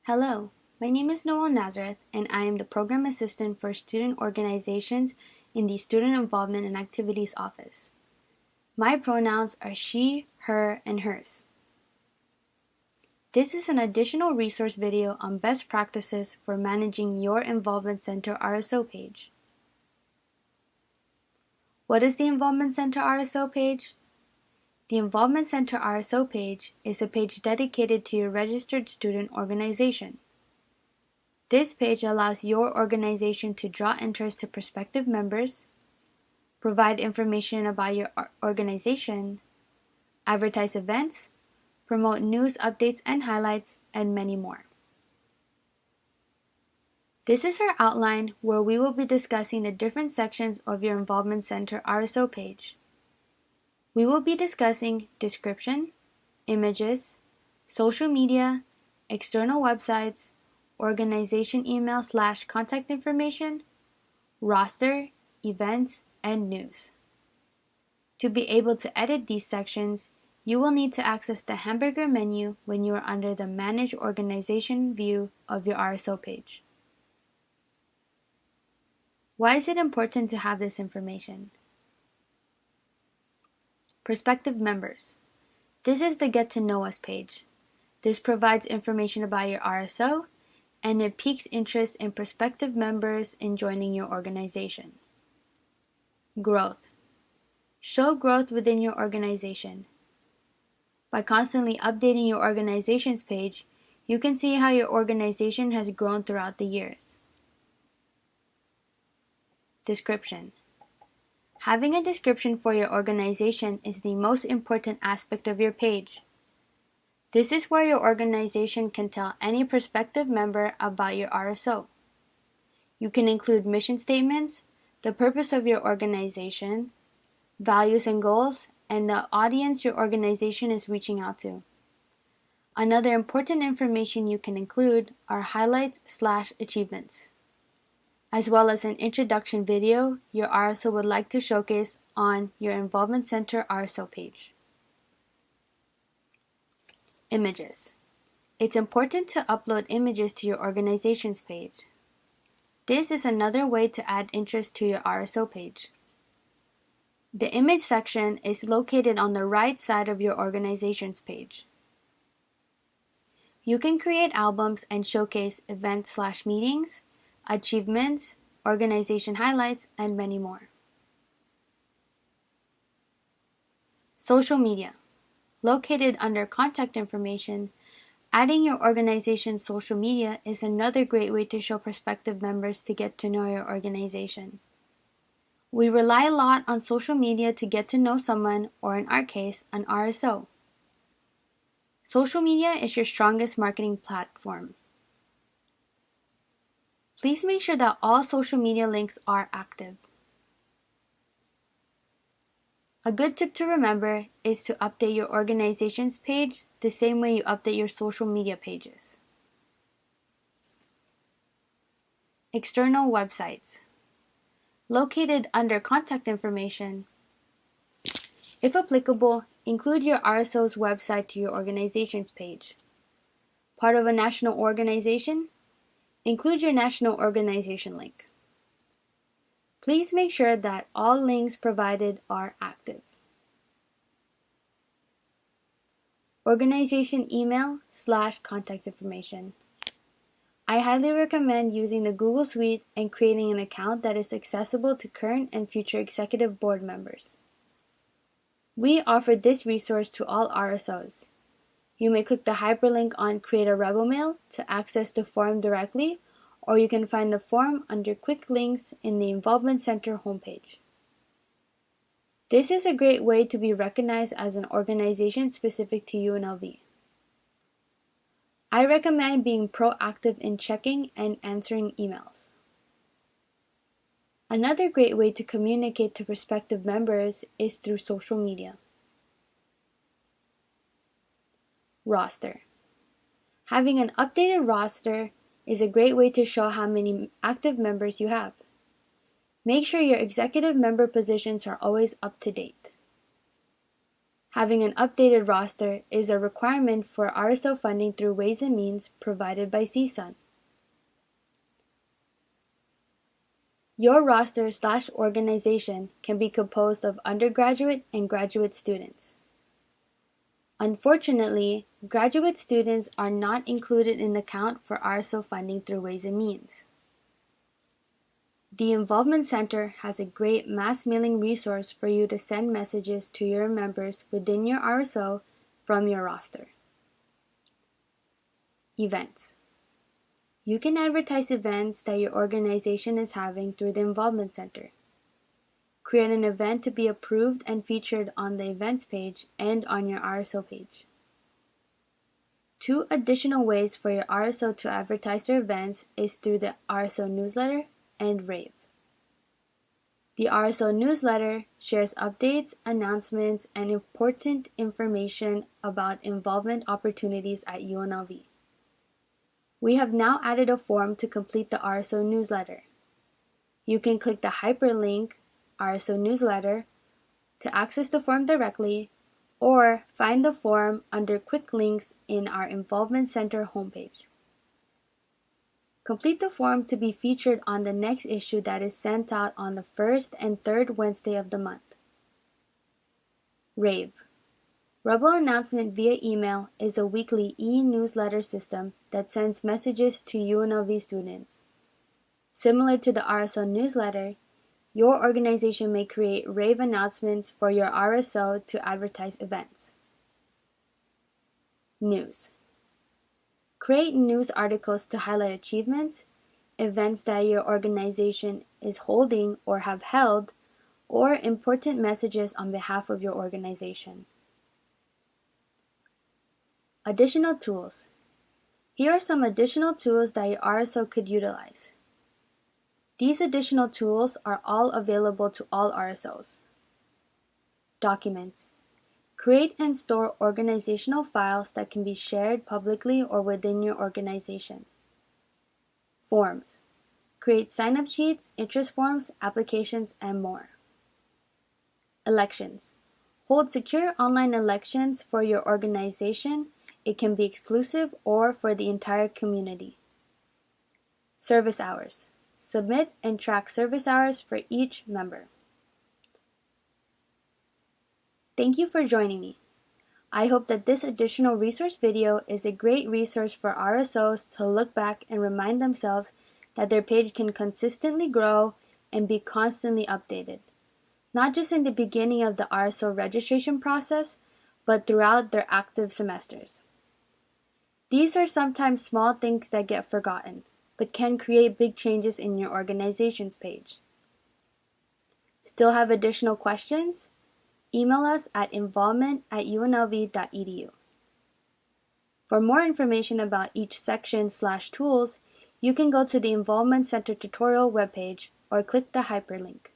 Hello, my name is Noel Nazareth, and I am the Program Assistant for Student Organizations in the Student Involvement and Activities Office. My pronouns are she, her, and hers. This is an additional resource video on best practices for managing your Involvement Center RSO page. What is the Involvement Center RSO page? The Involvement Center RSO page is a page dedicated to your registered student organization. This page allows your organization to draw interest to prospective members, provide information about your organization, advertise events, promote news updates and highlights, and many more. This is our outline where we will be discussing the different sections of your Involvement Center RSO page. We will be discussing description, images, social media, external websites, organization email/contact information, roster, events, and news. To be able to edit these sections, you will need to access the hamburger menu when you are under the Manage Organization view of your RSO page. Why is it important to have this information? Prospective members. This is the Get to Know Us page. This provides information about your RSO, and it piques interest in prospective members in joining your organization. Growth. Show growth within your organization. By constantly updating your organization's page, you can see how your organization has grown throughout the years. Description. Having a description for your organization is the most important aspect of your page. This is where your organization can tell any prospective member about your RSO. You can include mission statements, the purpose of your organization, values and goals, and the audience your organization is reaching out to. Another important information you can include are highlights/achievements, as well as an introduction video your RSO would like to showcase on your Involvement Center RSO page. Images. It's important to upload images to your organization's page. This is another way to add interest to your RSO page. The image section is located on the right side of your organization's page. You can create albums and showcase events/meetings, achievements, organization highlights, and many more. Social media. Located under contact information, adding your organization's social media is another great way to show prospective members to get to know your organization. We rely a lot on social media to get to know someone, or in our case, an RSO. Social media is your strongest marketing platform. Please make sure that all social media links are active. A good tip to remember is to update your organization's page the same way you update your social media pages. External websites. Located under contact information, if applicable, include your RSO's website to your organization's page. Part of a national organization? Include your national organization link. Please make sure that all links provided are active. Organization email/contact information. I highly recommend using the Google Suite and creating an account that is accessible to current and future executive board members. We offer this resource to all RSOs. You may click the hyperlink on Create a Rebel Mail to access the form directly, or you can find the form under Quick Links in the Involvement Center homepage. This is a great way to be recognized as an organization specific to UNLV. I recommend being proactive in checking and answering emails. Another great way to communicate to prospective members is through social media. Roster. Having an updated roster is a great way to show how many active members you have. Make sure your executive member positions are always up to date. Having an updated roster is a requirement for RSO funding through Ways and Means provided by CSUN. Your roster/organization can be composed of undergraduate and graduate students. Unfortunately, graduate students are not included in the count for RSO funding through Ways and Means. The Involvement Center has a great mass mailing resource for you to send messages to your members within your RSO from your roster. Events. You can advertise events that your organization is having through the Involvement Center. Create an event to be approved and featured on the events page and on your RSO page. 2 additional ways for your RSO to advertise their events is through the RSO newsletter and rave. The RSO newsletter shares updates, announcements, and important information about involvement opportunities at UNLV. We have now added a form to complete the RSO newsletter. You can click the hyperlink RSO newsletter to access the form directly, or find the form under quick links in our Involvement Center homepage. Complete the form to be featured on the next issue that is sent out on the 1st and 3rd Wednesday of the month. Rave. Rebel Announcement via email is a weekly e-newsletter system that sends messages to UNLV students. Similar to the RSO newsletter, your organization may create rave announcements for your RSO to advertise events. News. Create news articles to highlight achievements, events that your organization is holding or have held, or important messages on behalf of your organization. Additional tools. Here are some additional tools that your RSO could utilize. These additional tools are all available to all RSOs. Documents. Create and store organizational files that can be shared publicly or within your organization. Forms. Create sign-up sheets, interest forms, applications, and more. Elections. Hold secure online elections for your organization. It can be exclusive or for the entire community. Service hours. Submit and track service hours for each member. Thank you for joining me. I hope that this additional resource video is a great resource for RSOs to look back and remind themselves that their page can consistently grow and be constantly updated, not just in the beginning of the RSO registration process, but throughout their active semesters. These are sometimes small things that get forgotten, but can create big changes in your organization's page. Still have additional questions? Email us at involvement@unlv.edu. For more information about each section/tools, you can go to the Involvement Center tutorial webpage or click the hyperlink.